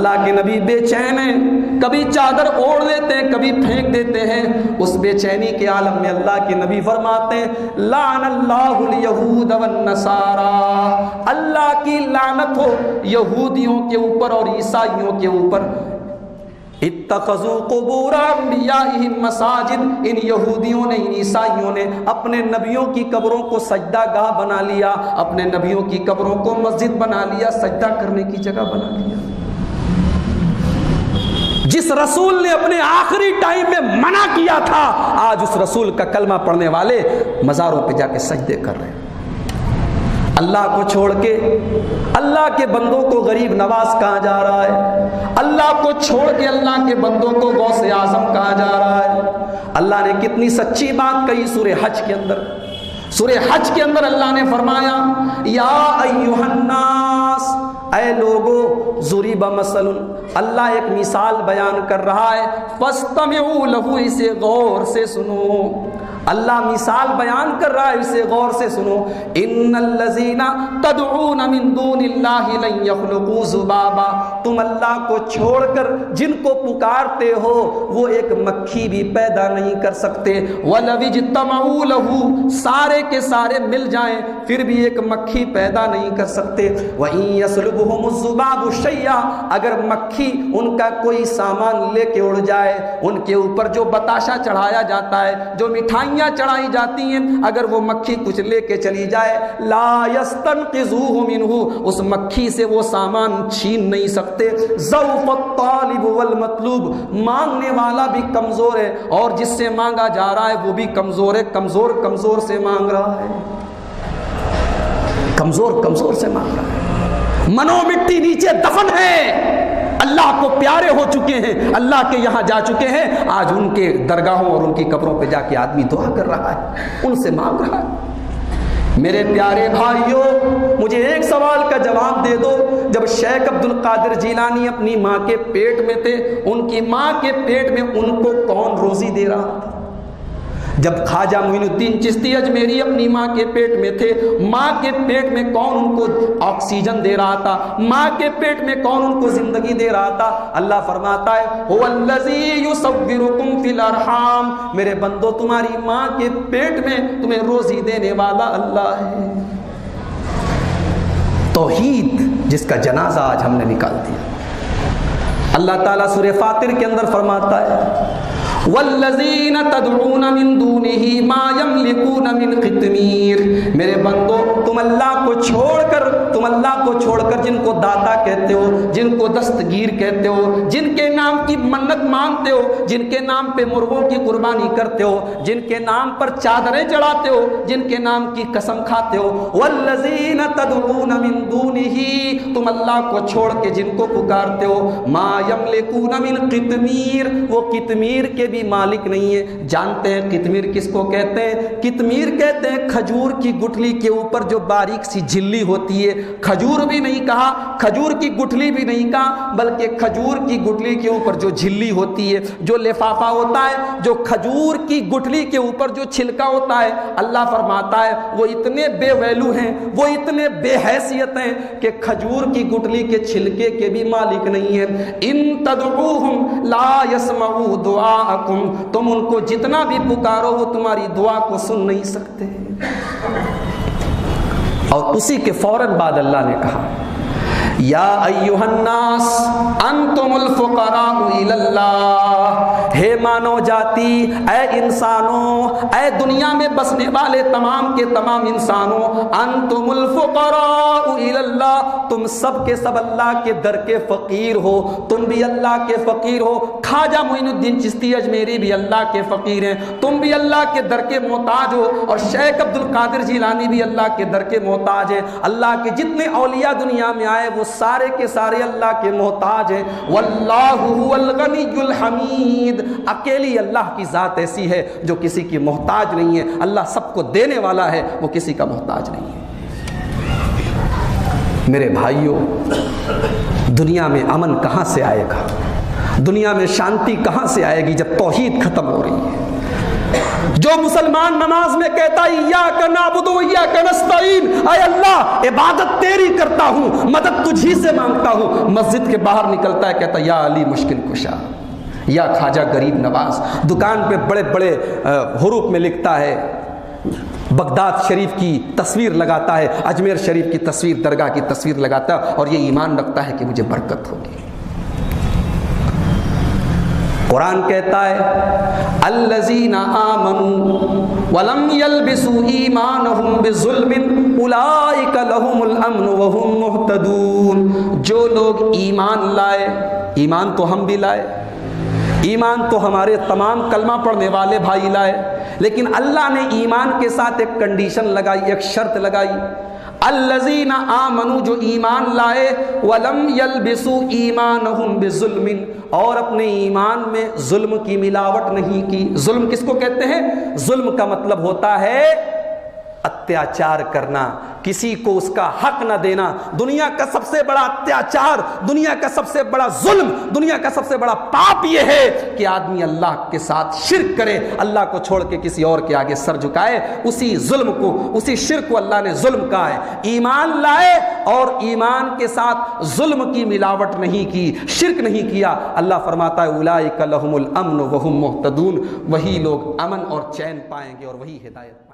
اللہ کے نبی بے چین ہیں، کبھی چادر اوڑھ لیتے ہیں، کبھی پھینک دیتے ہیں۔ اس بے چینی کے عالم میں اللہ کے نبی فرماتے ہیں لعن اللہ الیہود والنصارى، اللہ کی لعنت ہو یہودیوں کے اوپر اور عیسائیوں کے اوپر۔ اتخذوا قبور انبیائہم مساجد، ان یہودیوں نے، ان عیسائیوں نے اپنے نبیوں کی قبروں کو سجدہ گاہ بنا لیا، اپنے نبیوں کی قبروں کو مسجد بنا لیا، سجدہ کرنے کی جگہ بنا لیا۔ جس رسول نے اپنے آخری ٹائم میں منع کیا تھا، آج اس رسول کا کلمہ پڑھنے والے مزاروں پہ جا کے سجدے کر رہے ہیں۔ اللہ کو چھوڑ کے اللہ کے بندوں کو غریب نواز کہا جا رہا ہے، اللہ کو چھوڑ کے اللہ کے بندوں کو غوث اعظم کہا جا رہا ہے۔ اللہ نے کتنی سچی بات کہی سورہ حج کے اندر۔ سورہ حج کے اندر اللہ نے فرمایا یا ایھا الناس، اے لوگو، ضرب مثل، اللہ ایک مثال بیان کر رہا ہے، فاستمعوا لہ، اسے غور سے سنو۔ اللہ مثال بیان کر رہا ہے، اسے غور سے سنو۔ ان الذین تدعون من دون اللہ لن یخلقوا ذبابا، تم اللہ کو چھوڑ کر جن کو پکارتے ہو وہ ایک مکھی بھی پیدا نہیں کر سکتے۔ وَلَوِ اجْتَمَعُوا لَهُ، سارے کے سارے مل جائیں پھر بھی ایک مکھی پیدا نہیں کر سکتے۔ وَإِن يَسْلُبْهُمُ الذُّبَابُ شَيْئًا، اگر مکھی ان کا کوئی سامان لے کے اڑ جائے، ان کے اوپر جو بتاشا چڑھایا جاتا ہے، جو مٹھائی چڑھائی جاتی ہیں، اگر وہ مکھی کچھ لے کے چلی جائے، لا یستنقذوہ منہ، اس مکھی سے وہ سامان چھین نہیں سکتے۔ ضعف الطالب والمطلوب، مانگنے والا بھی کمزور ہے اور جس سے مانگا جا رہا ہے وہ بھی کمزور ہے، کمزور سے مانگ رہا ہے، کمزور سے مانگ رہا ہے۔ منو مٹی نیچے دفن ہے، اللہ کو پیارے ہو چکے ہیں، اللہ کے یہاں جا چکے ہیں، آج ان کے درگاہوں اور ان کی قبروں پہ جا کے آدمی دعا کر رہا ہے، ان سے مانگ رہا ہے۔ میرے پیارے بھائیوں، مجھے ایک سوال کا جواب دے دو، جب شیخ عبد القادر جیلانی اپنی ماں کے پیٹ میں تھے، ان کی ماں کے پیٹ میں ان کو کون روزی دے رہا تھا؟ جب خواجہ معین الدین چشتی اجمیری اپنی ماں کے پیٹ میں تھے، ماں کے پیٹ میں کون ان کو آکسیجن دے رہا تھا؟ ماں کے پیٹ میں کون ان کو زندگی دے رہا تھا؟ اللہ فرماتا ہے هو الذی یصورکم فی الارحام، میرے بندو تمہاری ماں کے پیٹ میں تمہیں روزی دینے والا اللہ ہے۔ توحید جس کا جنازہ آج ہم نے نکال دیا۔ اللہ تعالیٰ سورہ فاطر کے اندر فرماتا ہے والذین تدعون من دونہ ما یملکون من قطمیر، میرے بندو تم اللہ کو چھوڑ کر جن کو داتا کہتے ہو، جن کو دستگیر کہتے ہو، جن کے نام کی منت مانتے ہو، جن کے نام پہ مرغوں کی قربانی کرتے ہو، جن کے نام پر چادریں چڑھاتے ہو، جن کے نام کی قسم کھاتے ہو، والذین تدعون من دونہ، تم اللہ کو چھوڑ کے جن کو پکارتے ہو، ما یملکون من قطمیر، وہ قطمیر کے بھی مالک نہیں ہے۔ جانتے ہیں قطمیر کس کو کہتے ہیں؟ قطمیر کہتے ہیں کھجور کی گٹھلی کے اوپر جو باریک سی جھلی ہوتی ہے، کھجور بھی نہیں کہا، کھجور کی گٹھلی بھی نہیں کہا، بلکہ کھجور کی گٹھلی کے اوپر جو جھلی ہوتی ہے، جو لفافہ ہوتا ہے، جو کھجور کی گٹھلی کے اوپر جو چھلکا ہوتا ہے، اللہ فرماتا ہے وہ اتنے بے ویلو ہیں، وہ اتنے بے حیثیت ہیں کہ کھجور کی گٹھلی کے چھلکے کے بھی مالک نہیں ہیں۔ ان تدعوہم لا یسمعوا دعاءکم، تم ان کو جتنا بھی پکارو وہ تمہاری دعا کو سن نہیں سکتے۔ اور اسی کے فوراً بعد اللہ نے کہا یا ایھا الناس انتم الفقراء الی اللہ، ہے مانو جاتی، اے انسانوں، اے دنیا میں بسنے والے تمام کے تمام انسانوں، انتم الفقراء الی اللہ، تم سب کے سب اللہ کے در کے فقیر ہو، تم بھی اللہ کے فقیر ہو۔ خواجہ معین الدین چشتی اجمیری بھی اللہ کے فقیر ہیں، تم بھی اللہ کے در کے محتاج ہو، اور شیخ عبد القادر جیلانی بھی اللہ کے در کے محتاج ہیں۔ اللہ کے جتنے اولیاء دنیا میں آئے وہ سارے کے سارے اللہ کے محتاج ہیں۔ واللہ هو الغنی الحمید، اکیلی اللہ کی ذات ایسی ہے جو کسی کی محتاج نہیں ہے۔ اللہ سب کو دینے والا ہے، وہ کسی کا محتاج نہیں ہے۔ میرے بھائیوں، دنیا میں امن کہاں سے آئے گا؟ دنیا میں شانتی کہاں سے آئے گی جب توحید ختم ہو رہی ہے؟ جو مسلمان نماز میں کہتا ہے ایاک نعبد و ایاک نستعین، اے اللہ عبادت تیری کرتا ہوں، مدد تجھی سے مانگتا ہوں، مسجد کے باہر نکلتا ہے کہتا ہے یا علی مشکل کشا، یا خواجہ غریب نواز، دکان پہ بڑے بڑے حروف میں لکھتا ہے، بغداد شریف کی تصویر لگاتا ہے، اجمیر شریف کی تصویر، درگاہ کی تصویر لگاتا ہے، اور یہ ایمان رکھتا ہے کہ مجھے برکت ہوگی۔ قرآن کہتا ہے الذین آمنوا ولم یلبسوا ایمانہم بظلم اولئک لہم الامن وہم مہتدون، جو لوگ ایمان لائے، ایمان تو ہم بھی لائے، ایمان تو ہمارے تمام کلمہ پڑھنے والے بھائی لائے، لیکن اللہ نے ایمان کے ساتھ ایک کنڈیشن لگائی، ایک شرط لگائی، الذین آمنوا، جو ایمان لائے، ولم یلبسوا ایمانہم بظلم، اور اپنے ایمان میں ظلم کی ملاوٹ نہیں کی۔ ظلم کس کو کہتے ہیں؟ ظلم کا مطلب ہوتا ہے اتیاچار کرنا، کسی کو اس کا حق نہ دینا۔ دنیا کا سب سے بڑا اتیاچار، دنیا کا سب سے بڑا ظلم، دنیا کا سب سے بڑا پاپ یہ ہے کہ آدمی اللہ کے ساتھ شرک کرے، اللہ کو چھوڑ کے کسی اور کے آگے سر جھکائے۔ اسی ظلم کو، اسی شرک کو اللہ نے ظلم کہا ہے۔ ایمان لائے اور ایمان کے ساتھ ظلم کی ملاوٹ نہیں کی، شرک نہیں کیا، اللہ فرماتا ہے اولئک لہم الامن وہم مہتدون، وہی لوگ امن اور چین پائیں گے اور وہی ہدایت پائیں گے۔